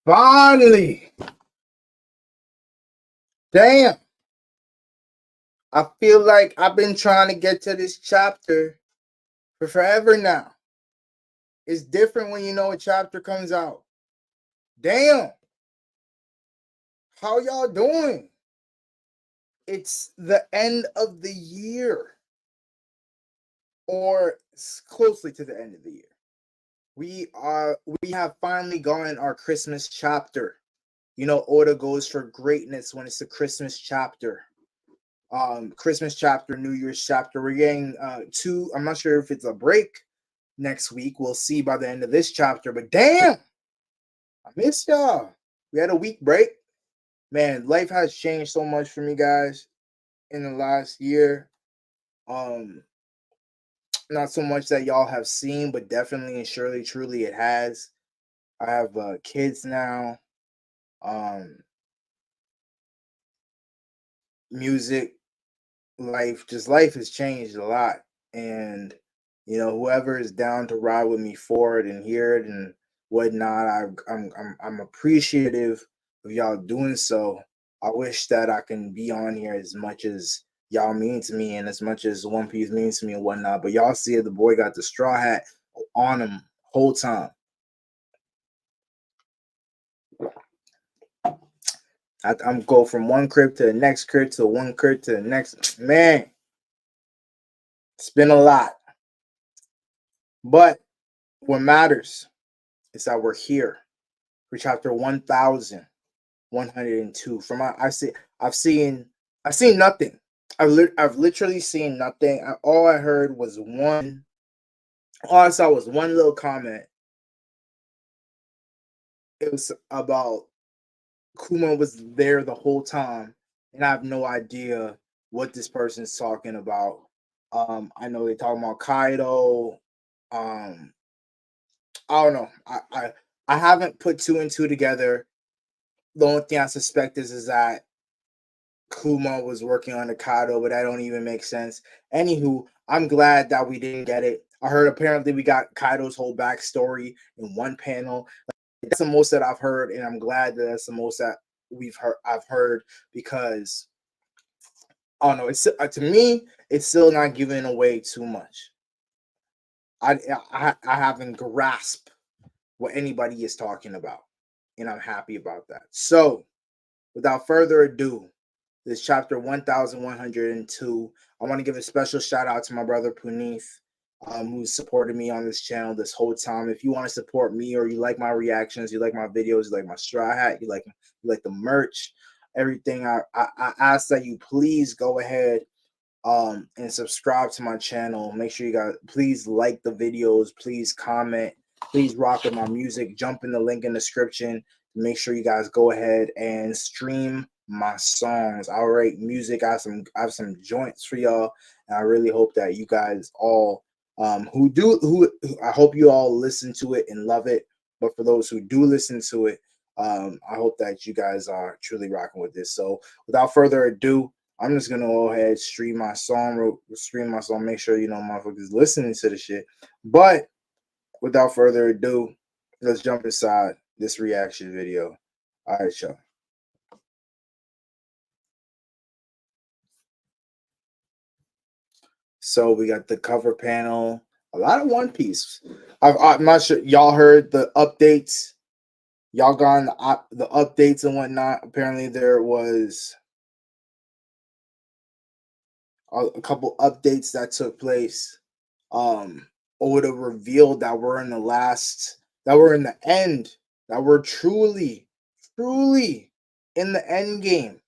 Finally! Damn! I feel like I've been trying to get to this chapter for forever now. It's different when you know a chapter comes out. Damn! How y'all doing? It's the end of the year. Or closely to the end of the year. We have finally gotten our Christmas chapter. You know, Oda goes for greatness when it's the Christmas chapter. Christmas chapter, New Year's chapter. We're getting two. I'm not sure if it's a break next week. We'll see by the end of this chapter. But damn, I miss y'all. We had a week break. Man, life has changed so much for me, guys, in the last year. Not so much that y'all have seen, but definitely and surely, truly, it has. I have kids now. Music, life has changed a lot, and you know, whoever is down to ride with me forward and hear it and whatnot, I'm appreciative of y'all doing so. I wish that I can be on here as much as y'all mean to me and as much as One Piece means to me and whatnot. But y'all see it, the boy got the straw hat on him whole time. I'm go from one crib to the next crib to one crib to the next. Man, it's been a lot. But what matters is that we're here for chapter 1102. I've seen nothing. I've literally seen nothing. All I heard was all I saw was one little comment. It was about Kuma was there the whole time, and I have no idea what this person's talking about. I know they're talking about Kaido. I don't know. I haven't put two and two together. The only thing I suspect is that Kuma was working on the Kaido, but that don't even make sense. Anywho, I'm glad that we didn't get it. I heard apparently we got Kaido's whole backstory in one panel. That's the most that I've heard, and I'm glad that that's the most that I've heard, because I don't know. It's to me, it's still not giving away too much. I haven't grasped what anybody is talking about, and I'm happy about that. So, without further ado, this chapter 1102. I want to give a special shout out to my brother Puneeth, who's supported me on this channel this whole time. If you want to support me, or you like my reactions, you like my videos, you like my straw hat, you like the merch, everything, I ask that you please go ahead and subscribe to my channel. Make sure you guys please like the videos, please comment, please rock with my music. Jump in the link in the description. Make sure you guys go ahead and stream my songs. I write music. I have some joints for y'all, and I really hope that you guys all who I hope you all listen to it and love it. But for those who do listen to it, I hope that you guys are truly rocking with this. So without further ado, I'm just gonna go ahead, stream my song. Make sure you know motherfuckers listening to the shit. But without further ado, let's jump inside this reaction video. All right, y'all. So we got the cover panel. A lot of One Piece. I'm not sure y'all heard the updates. Y'all got the updates and whatnot. Apparently there was a couple updates that took place. Oda revealed that we're in the end, that we're truly in the end game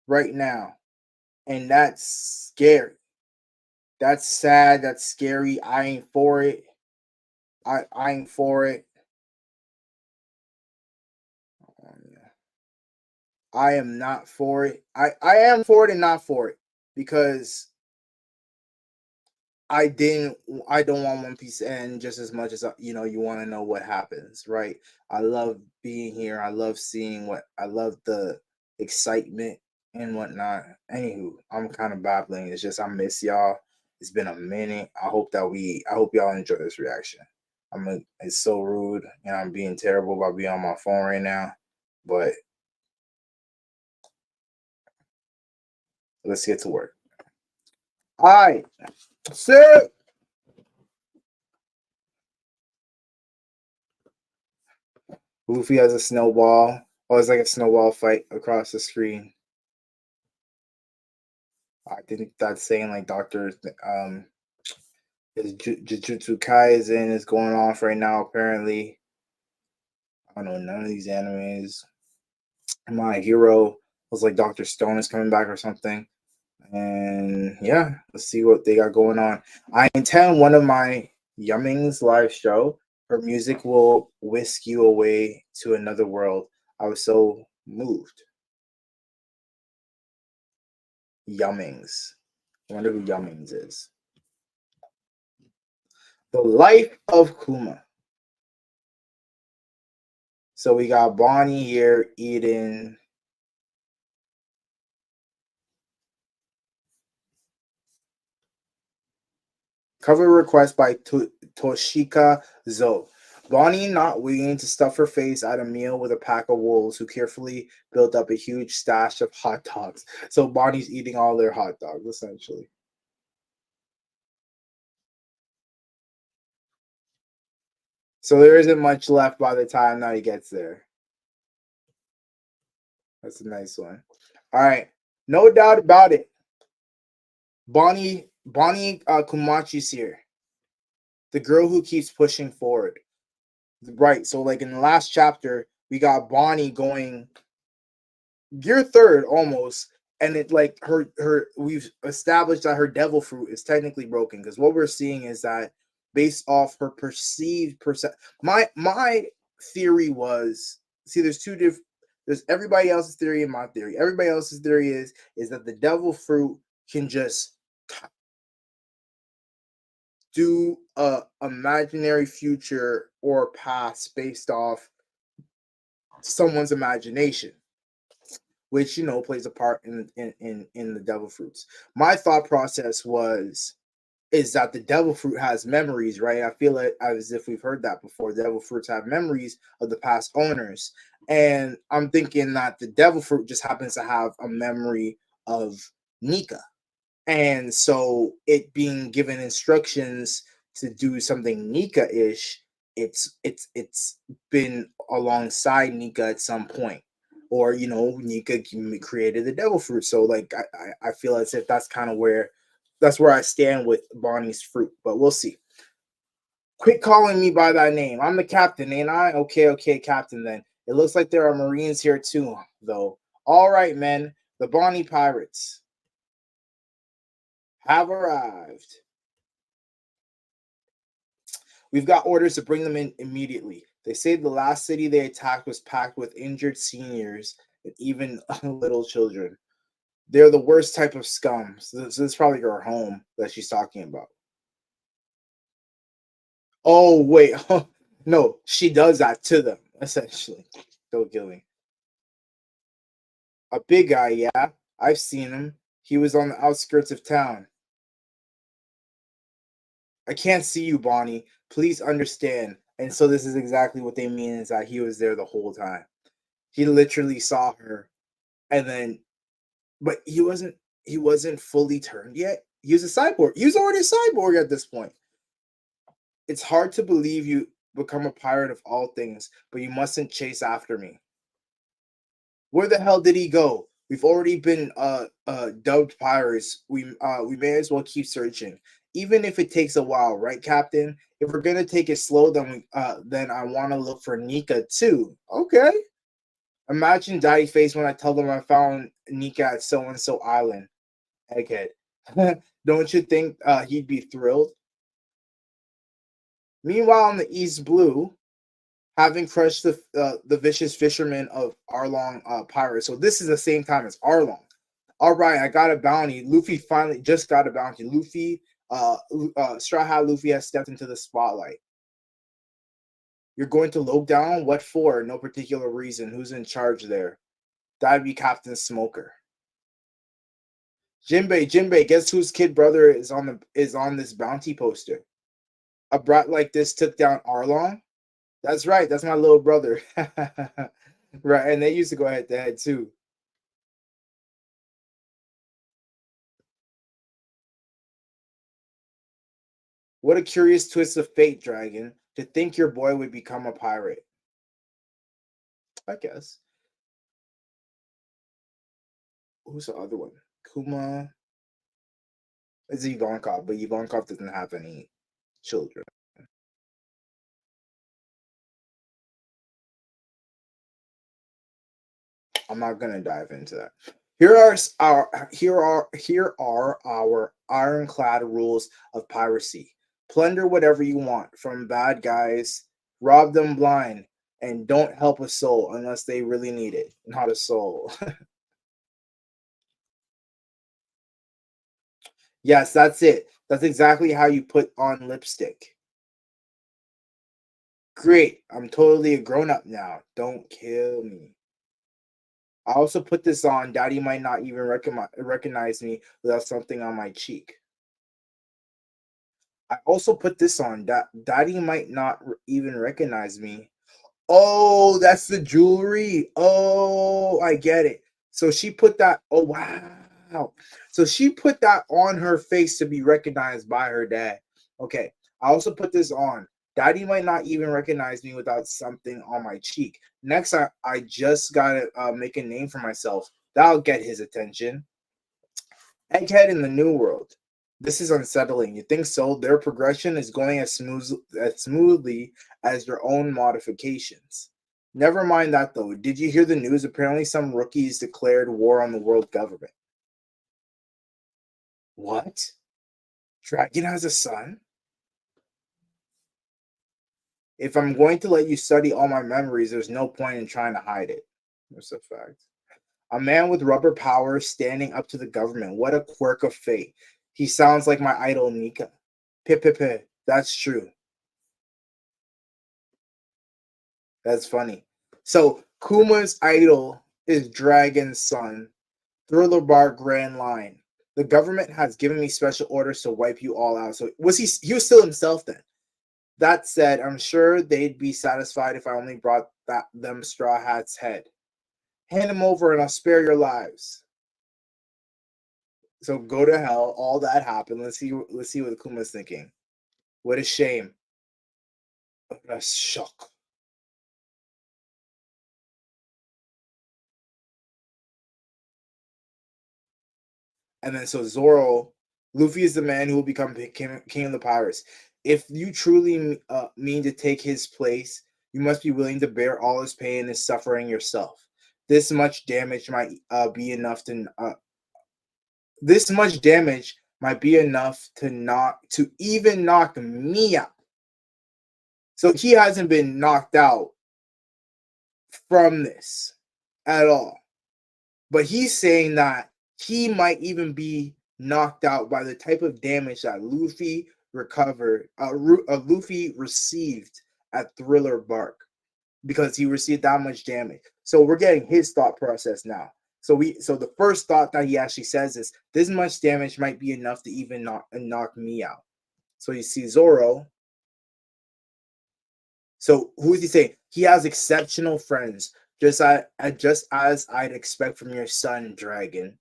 right now. And that's scary. That's sad. That's scary. I ain't for it. I ain't for it. I am not for it. I am for it and not for it, because I don't want One Piece to end just as much as you know, you want to know what happens, right? I love being here. I love seeing I love the excitement and whatnot. Anywho, I'm kind of babbling. It's just I miss y'all. It's been a minute. I hope y'all enjoy this reaction. It's so rude, and I'm being terrible by being on my phone right now. But let's get to work. All right, sir. Luffy has a snowball. Oh, it's like a snowball fight across the screen. I think that's saying like Doctor his Jujutsu Kaisen is going off right now. Apparently, I don't know none of these animes. My hero was like Doctor Stone is coming back or something. And yeah, let's see what they got going on. I intend one of my Yummings live show. Her music will whisk you away to another world. I was so moved. Yummings. I wonder who Yummings is. The life of Kuma. So we got Bonnie here eating. Cover request by Toshika Zo. Bonnie not waiting to stuff her face at a meal with a pack of wolves who carefully built up a huge stash of hot dogs. So Bonnie's eating all their hot dogs, essentially. So there isn't much left by the time that he gets there. That's a nice one. All right. No doubt about it. Bonnie Kumachi's here. The girl who keeps pushing forward. Right. So like in the last chapter, we got Bonnie going gear third almost, and it like her we've established that her devil fruit is technically broken because what we're seeing is that based off her perceived my theory was there's two different there's everybody else's theory and my theory. Everybody else's theory is that the devil fruit can just do a imaginary future or past based off someone's imagination, which plays a part in the devil fruits. My thought process is that the devil fruit has memories, right? I feel it as if we've heard that before. Devil fruits have memories of the past owners, and I'm thinking that the devil fruit just happens to have a memory of Nika, and so it being given instructions to do something Nika-ish, it's been alongside Nika at some point, or Nika created the devil fruit. So like I feel as if that's where I stand with Bonnie's fruit, but we'll see. Quit calling me by that name. I'm the captain, ain't I? Okay, captain. Then it looks like there are Marines here too, though. All right, men. The Bonnie pirates have arrived. We've got orders to bring them in immediately. They say the last city they attacked was packed with injured seniors and even little children. They're the worst type of scum. So this is probably her home that she's talking about. Oh, wait. No, she does that to them, essentially. Don't kill me. A big guy, yeah. I've seen him. He was on the outskirts of town. I can't see you, Bonnie. Please understand. And so this is exactly what they mean is that he was there the whole time. He literally saw her, and then, but he wasn't fully turned yet. He was a cyborg. He was already a cyborg at this point. It's hard to believe you become a pirate of all things, but you mustn't chase after me. Where the hell did he go? We've already been dubbed pirates. We may as well keep searching, even if it takes a while, right, Captain? If we're gonna take it slow, then I want to look for Nika too. Okay. Imagine Daddy face when I tell them I found Nika at so and so island. Egghead. Don't you think he'd be thrilled? Meanwhile, in the East Blue, having crushed the vicious fisherman of Arlong pirates. So this is the same time as Arlong. All right, I got a bounty. Luffy finally just got a bounty. Straw Hat Luffy has stepped into the spotlight. You're going to Loke Down? What for? No particular reason. Who's in charge there? That'd be Captain Smoker. Jinbei, guess whose kid brother is on this bounty poster? A brat like this took down Arlong? That's right. That's my little brother. Right, and they used to go head to head too. What a curious twist of fate, Dragon, to think your boy would become a pirate. I guess. Who's the other one? Kuma is Ivankov, but Ivankov doesn't have any children. I'm not gonna dive into that. Here are our ironclad rules of piracy. Plunder whatever you want from bad guys, rob them blind, and don't help a soul unless they really need it. Not a soul. Yes, that's it. That's exactly how you put on lipstick. Great. I'm totally a grown up now. Don't kill me. I also put this on. Daddy might not even recognize me without something on my cheek. I also put this on. Daddy might not even recognize me. Oh, that's the jewelry. Oh, I get it. So she put that. Oh, wow. So she put that on her face to be recognized by her dad. Okay. I also put this on. Daddy might not even recognize me without something on my cheek. Next, I just got to make a name for myself. That'll get his attention. Egghead in the New World. This is unsettling. You think so? Their progression is going as smoothly as your own modifications. Never mind that though. Did you hear the news? Apparently, some rookies declared war on the world government. What? Dragon has a son? If I'm going to let you study all my memories, there's no point in trying to hide it. That's a fact. A man with rubber powers standing up to the government. What a quirk of fate. He sounds like my idol, Nika. Pip. That's true. That's funny. So Kuma's idol is Dragon's son. Thriller Bar Grand Line. The government has given me special orders to wipe you all out. So was he was still himself then. That said, I'm sure they'd be satisfied if I only brought them Straw Hat's head. Hand him over and I'll spare your lives. So go to hell. All that happened. Let's see what Kuma's thinking. What a shame. What a shock. And then so Zoro, Luffy is the man who will become king of the pirates. If you truly mean to take his place, you must be willing to bear all his pain and his suffering yourself. This much damage might be enough to. This much damage might be enough to even knock me out. So he hasn't been knocked out from this at all. But he's saying that he might even be knocked out by the type of damage that Luffy received at Thriller Bark because he received that much damage. So we're getting his thought process now. So the first thought that he actually says is this much damage might be enough to even knock me out. So you see Zoro. So who is he saying? He has exceptional friends, just as I'd expect from your son, Dragon.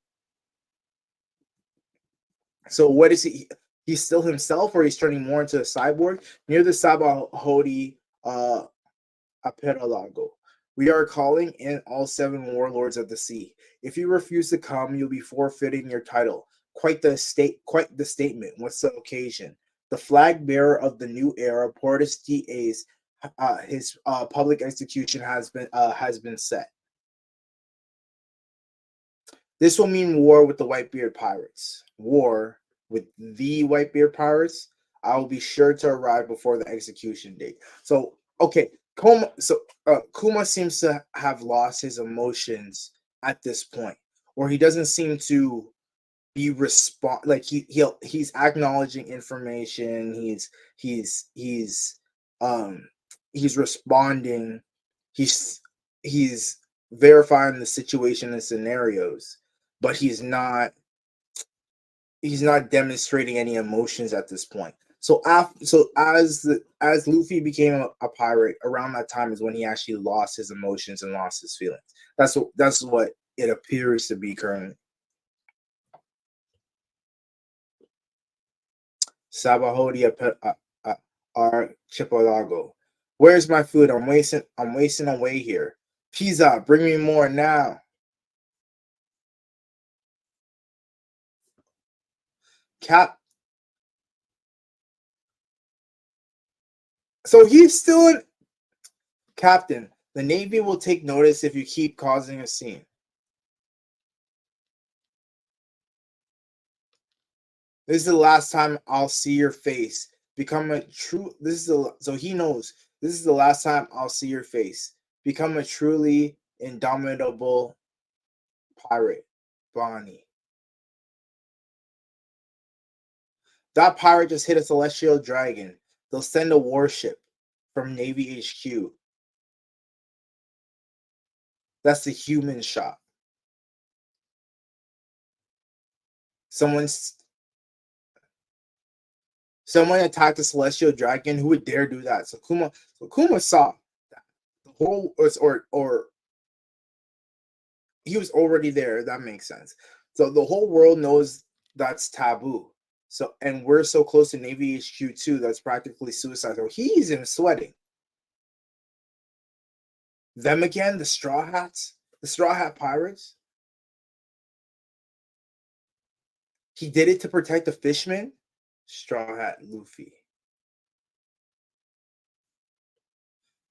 So what is he? He's still himself, or he's turning more into a cyborg? Near the Sabahodi Aperilago, we are calling in all 7 warlords of the sea. If you refuse to come, you'll be forfeiting your title. Quite the statement. What's the occasion? The flag bearer of the new era, Portus DA's, his public execution has been set. This will mean war with the Whitebeard pirates. War with the Whitebeard pirates. I will be sure to arrive before the execution date. So, okay, Kuma seems to have lost his emotions at this point, or he doesn't seem to be like he's acknowledging information. Um he's responding. He's he's verifying the situation and scenarios, but he's not demonstrating any emotions at this point. So as Luffy became a pirate, around that time is when he actually lost his emotions and lost his feelings. That's what it appears to be currently. Sabahodi Archipelago. Where's my food? I'm wasting away here. Pizza, bring me more now. Cap. So he's still in. Captain, the Navy will take notice if you keep causing a scene. This is the last time I'll see your face. Become a true. This is the so he knows this is the last time I'll see your face. Become a truly indomitable pirate, Bonnie. That pirate just hit a celestial dragon. They'll send a warship from Navy HQ. That's the human shot. Someone's Someone attacked a celestial dragon. Who would dare do that? So Kuma saw that the whole or he was already there. That makes sense. So the whole world knows that's taboo. So and we're so close to Navy HQ too. That's practically suicide. So he's in sweating. Them again, the Straw Hats, the Straw Hat Pirates. He did it to protect the fishmen. Straw Hat Luffy.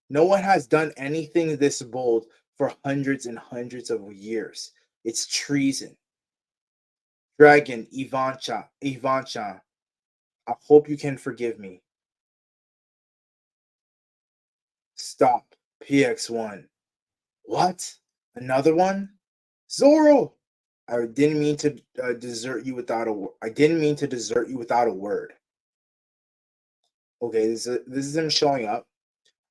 No one has done anything this bold for hundreds and hundreds of years. It's treason. Dragon, Ivanchan, I hope you can forgive me. Stop, PX1. What? Another one? Zoro! I didn't mean to desert you without a. I didn't mean to desert you without a word. Okay, this is him showing up.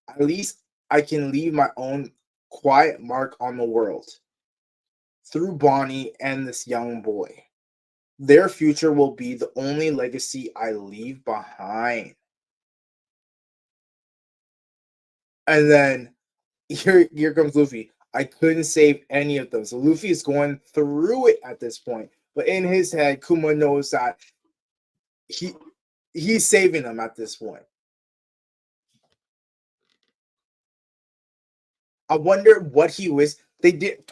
At least I can leave my own quiet mark on the world through Bonnie and this young boy. Their future will be the only legacy I leave behind. And then here comes Luffy. I couldn't save any of them. So Luffy is going through it at this point. But in his head, Kuma knows that he he's saving them at this point. I wonder what he was. They did.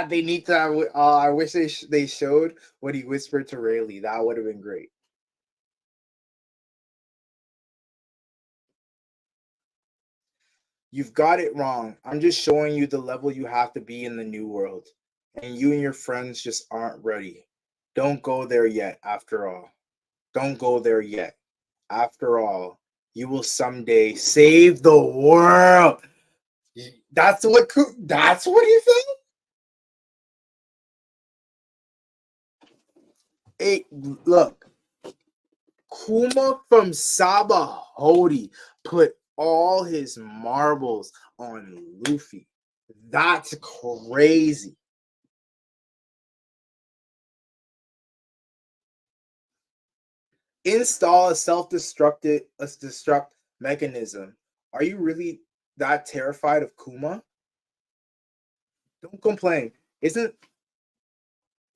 They need to. I wish they showed what he whispered to Rayleigh. That would have been great. You've got it wrong. I'm just showing you the level you have to be in the new world. And you and your friends just aren't ready. Don't go there yet, after all. Don't go there yet. After all, you will someday save the world. That's what he said? Hey, look. Kuma from Sabahodi put all his marbles on Luffy. That's crazy. Install a destruct mechanism. Are you really that terrified of Kuma? Don't complain. Isn't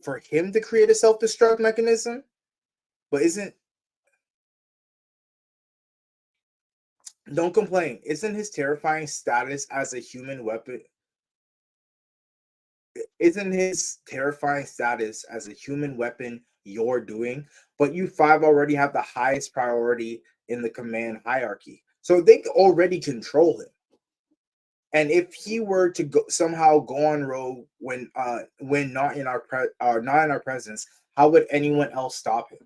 for him to create a self-destruct mechanism? But isn't don't complain. Isn't his terrifying status as a human weapon? Isn't his terrifying status as a human weapon you're doing? But you five already have the highest priority in the command hierarchy, so they already control him. And if he were to somehow go on rogue when not in not in our presence, how would anyone else stop him?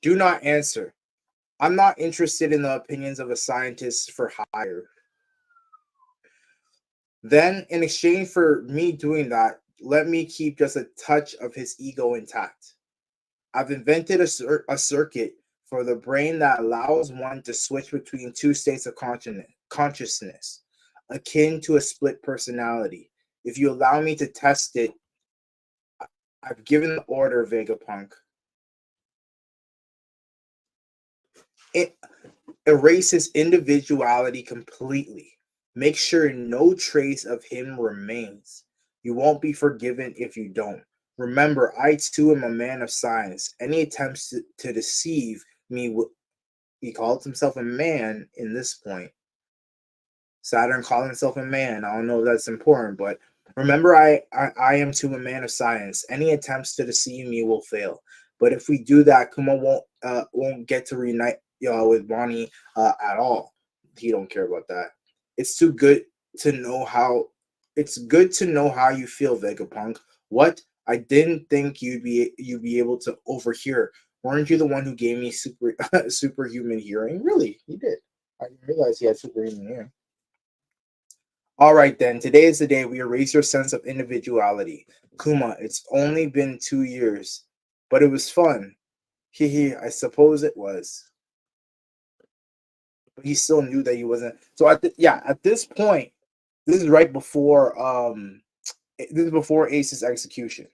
Do not answer. I'm not interested in the opinions of a scientist for hire. Then, in exchange for me doing that, let me keep just a touch of his ego intact. I've invented a circuit for the brain that allows one to switch between two states of consciousness, akin to a split personality. If you allow me to test it, I've given the order, Vegapunk. It erase his individuality completely. Make sure no trace of him remains. You won't be forgiven if you don't. Remember, I too am a man of science. Any attempts to deceive me, he calls himself a man in this point. Saturn called himself a man. I don't know if that's important, but remember, I am too a man of science. Any attempts to deceive me will fail. But if we do that, Kuma won't get to reunite with Bonnie at all. He don't care about that. It's too good to know how. It's good to know how you feel, Vegapunk. What? I didn't think you'd be able to overhear. Weren't you the one who gave me superhuman hearing? Really, he did. I didn't realize he had superhuman hearing. All right, then. Today is the day we erase your sense of individuality. Kuma, it's only been 2 years, but it was fun. Hee, I suppose it was. But he still knew that he wasn't. So at this point, this is right before this is before Ace's execution.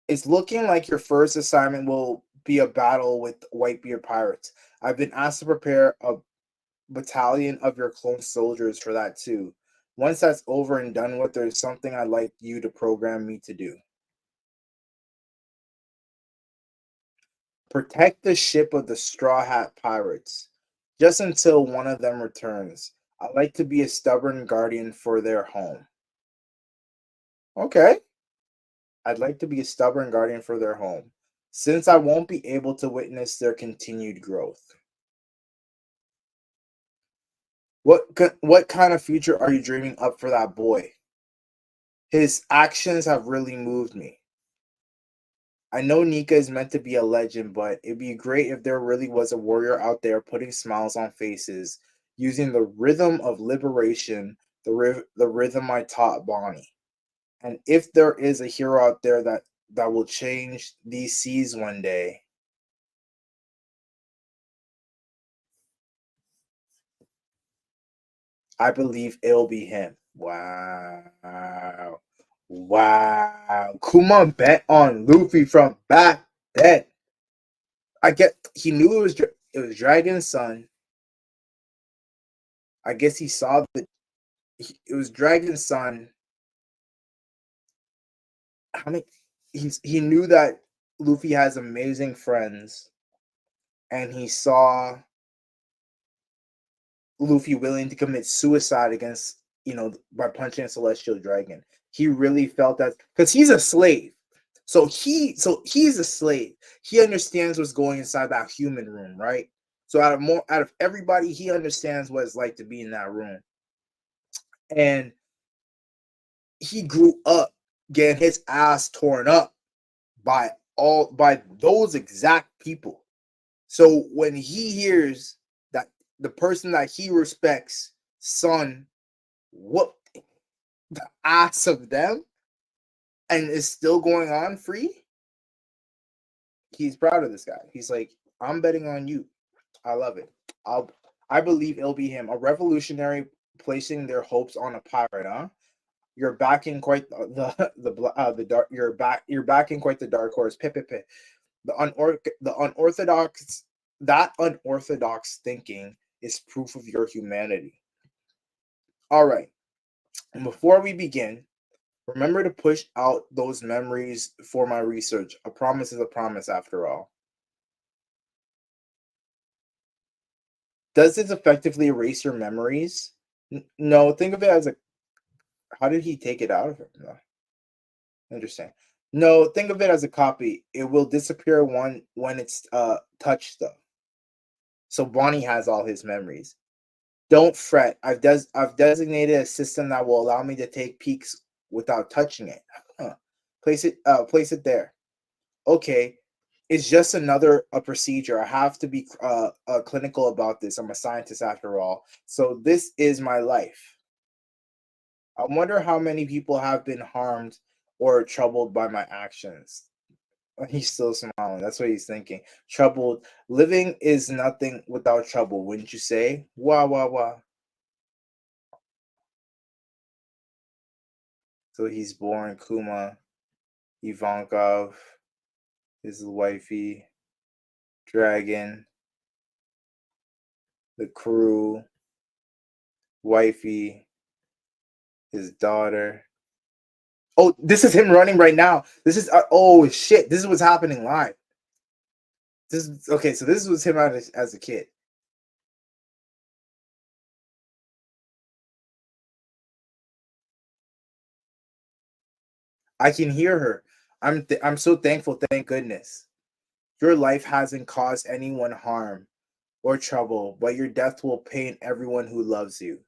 It's looking like your first assignment will be a battle with Whitebeard pirates. I've been asked to prepare a battalion of your clone soldiers for that too. Once that's over and done with, there's something I'd like you to program me to do. Protect the ship of the Straw Hat pirates, just until one of them returns. I'd like to be a stubborn guardian for their home. Okay. I'd like to be a stubborn guardian for their home, since I won't be able to witness their continued growth. What kind of future are you dreaming up for that boy? His actions have really moved me. I know Nika is meant to be a legend, but it'd be great if there really was a warrior out there putting smiles on faces, using the rhythm of liberation, the rhythm I taught Bonnie. And if there is a hero out there that will change these seas one day, I believe it'll be him. Wow. Wow. Kuma bet on Luffy from back then. I get he knew it was Dragon's son. I guess he saw it was Dragon's son. How many he knew that Luffy has amazing friends, and he saw Luffy willing to commit suicide against, by punching a celestial dragon. He really felt that because he's a slave. So he's a slave. He understands what's going inside that human room, right? So out of everybody, he understands what it's like to be in that room. And he grew up getting his ass torn up by those exact people. So when he hears that the person that he respects, son, whoop the ass of them and is still going on free, he's proud of this guy. He's like, I'm betting on you. I love it. I believe it'll be him, a revolutionary placing their hopes on a pirate, huh? You're backing quite the dark. You're backing quite the dark horse. Pip pip pip. The unorthodox that unorthodox thinking is proof of your humanity. All right. And before we begin, remember to push out those memories for my research. A promise is a promise, after all. Does this effectively erase your memories? No, think of it as a. How did he take it out of him? No, interesting. No, think of it as a copy. It will disappear when it's touched though. So Bonnie has all his memories. Don't fret. I've designated a system that will allow me to take peeks without touching it. Huh. Place it there. Okay. It's just another a procedure. I have to be clinical about this. I'm a scientist after all. So this is my life. I wonder how many people have been harmed or troubled by my actions. He's still smiling. That's what he's thinking. Troubled. Living is nothing without trouble, wouldn't you say? Wah, wah, wah. So he's born Kuma, Ivankov, his wifey, Dragon. the crew, wifey, his daughter. Oh, this is him running right now. This is oh shit. This is what's happening live. This is okay. So this was him as a kid. I can hear her. I'm so thankful. Thank goodness. Your life hasn't caused anyone harm or trouble, but your death will pain everyone who loves you.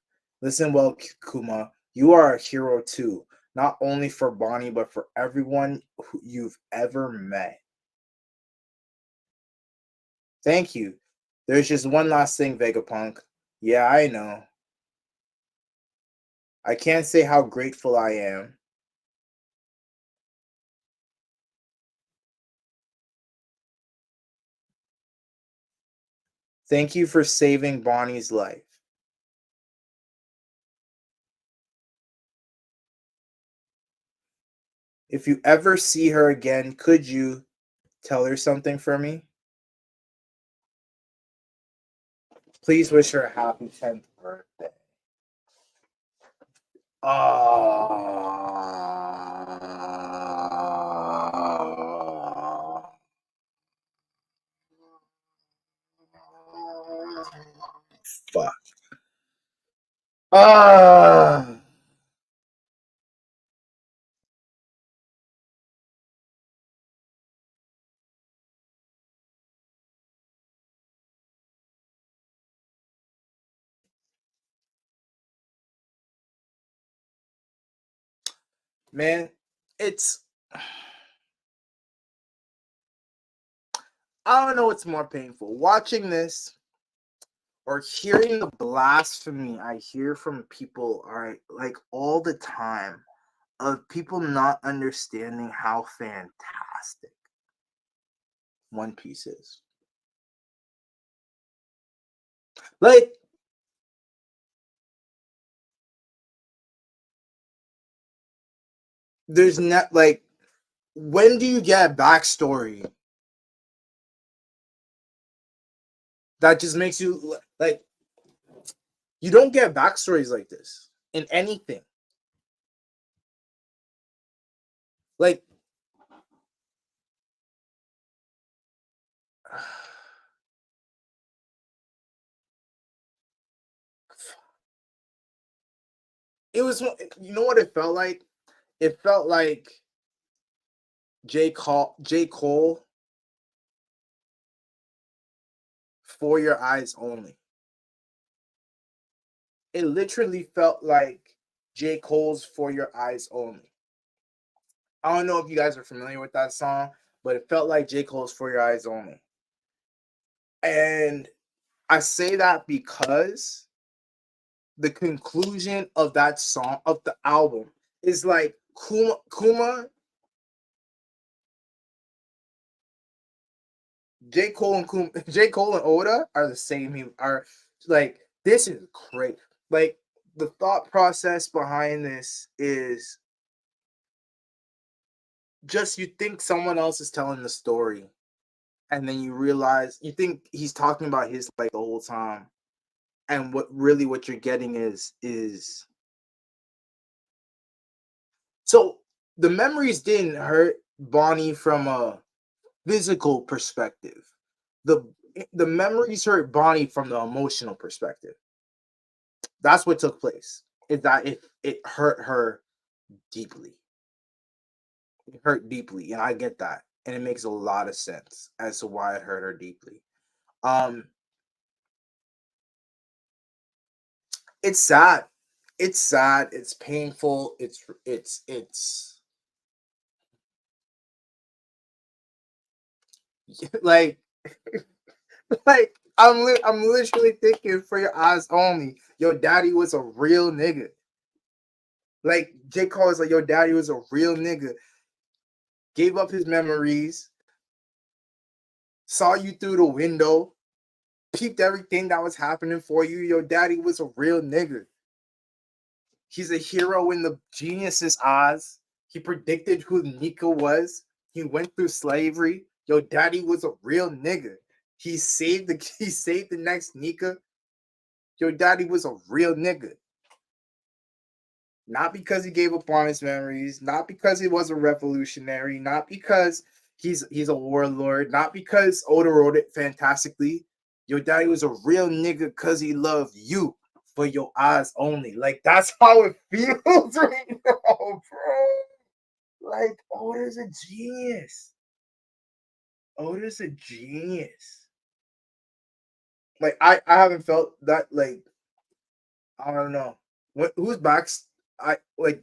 Listen well, Kuma. You are a hero too, not only for Bonnie, but for everyone who you've ever met. Thank you. There's just one last thing, Vegapunk. Yeah, I know. I can't say how grateful I am. Thank you for saving Bonnie's life. If you ever see her again, could you tell her something for me? Please wish her a happy 10th birthday. Oh. Fuck. Ah. Man, it's I don't know what's more painful. Watching this or hearing the blasphemy I hear from people are like all the time of people not understanding how fantastic One Piece is. Like, there's not like when do you get a backstory that just makes you like you don't get backstories like this in anything. Like it was you know what it felt like? It felt like J. Cole for your eyes only. It literally felt like J. Cole's For Your Eyes Only. I don't know if you guys are familiar with that song, but it felt like J. Cole's For Your Eyes Only. And I say that because the conclusion of that song, of the album, is like Kuma, J. Cole and Kuma, J. Cole and Oda are the same. Are like this is great. Like the thought process behind this is just you think someone else is telling the story, and then you realize you think he's talking about his like the whole time, and what you're getting is so the memories didn't hurt Bonnie from a physical perspective. The the memories hurt Bonnie from the emotional perspective. That's what took place. Is that it hurt her deeply. It hurt deeply, and I get that, and it makes a lot of sense as to why it hurt her deeply. Um, it's sad. It's sad. It's painful. It's like like I'm literally thinking For Your Eyes Only. Your daddy was a real nigga. Like J. Cole is like your daddy was a real nigga. Gave up his memories, saw you through the window, peeped everything that was happening for you. Your daddy was a real nigga. He's a hero in the genius's eyes. He predicted who Nika was. He went through slavery. Your daddy was a real nigga. He saved the next Nika. Your daddy was a real nigga. Not because he gave up on his memories, not because he was a revolutionary, not because he's a warlord, not because Oda wrote it fantastically. Your daddy was a real nigga because he loved you for your eyes only. Like, that's how it feels right now, bro. Like, Oda's a genius. Oda's a genius. Like, I haven't felt that, like, I don't know. Who's back? I like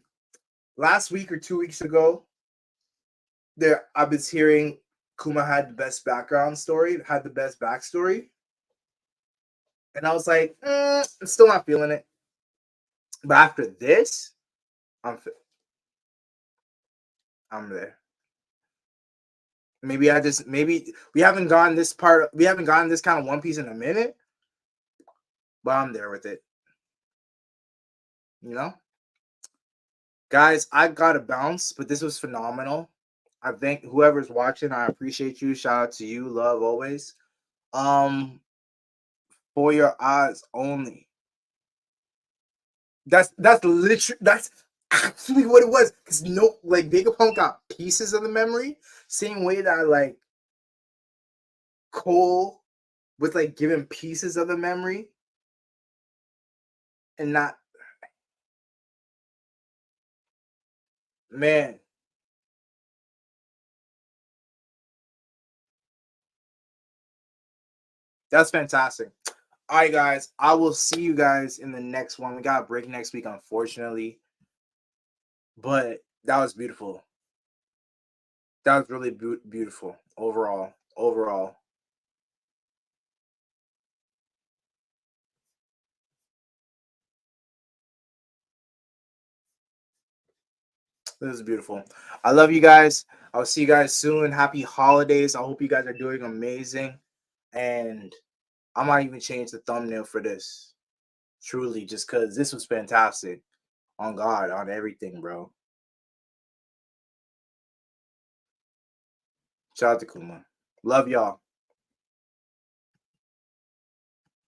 last week or 2 weeks ago, there I was hearing Kuma had the best background story, had the best backstory, and I was like, I'm still not feeling it. But after this, I'm I'm there. Maybe we haven't gotten this part. We haven't gotten this kind of One Piece in a minute, but I'm there with it. You know, guys, I gotta bounce, but this was phenomenal. I thank whoever's watching. I appreciate you. Shout out to you. Love always. Um, for your eyes only. That's literally that's actually what it was. Cause no, like Vegapunk got pieces of the memory, same way that like Cole was like given pieces of the memory, and not man. That's fantastic. All right, guys. I will see you guys in the next one. We got a break next week, unfortunately, but that was beautiful. That was really beautiful overall. Overall, this is beautiful. I love you guys. I'll see you guys soon. Happy holidays. I hope you guys are doing amazing. And I might even change the thumbnail for this. Truly, just because this was fantastic. On God, on everything, bro. Shout out to Kuma. Love y'all.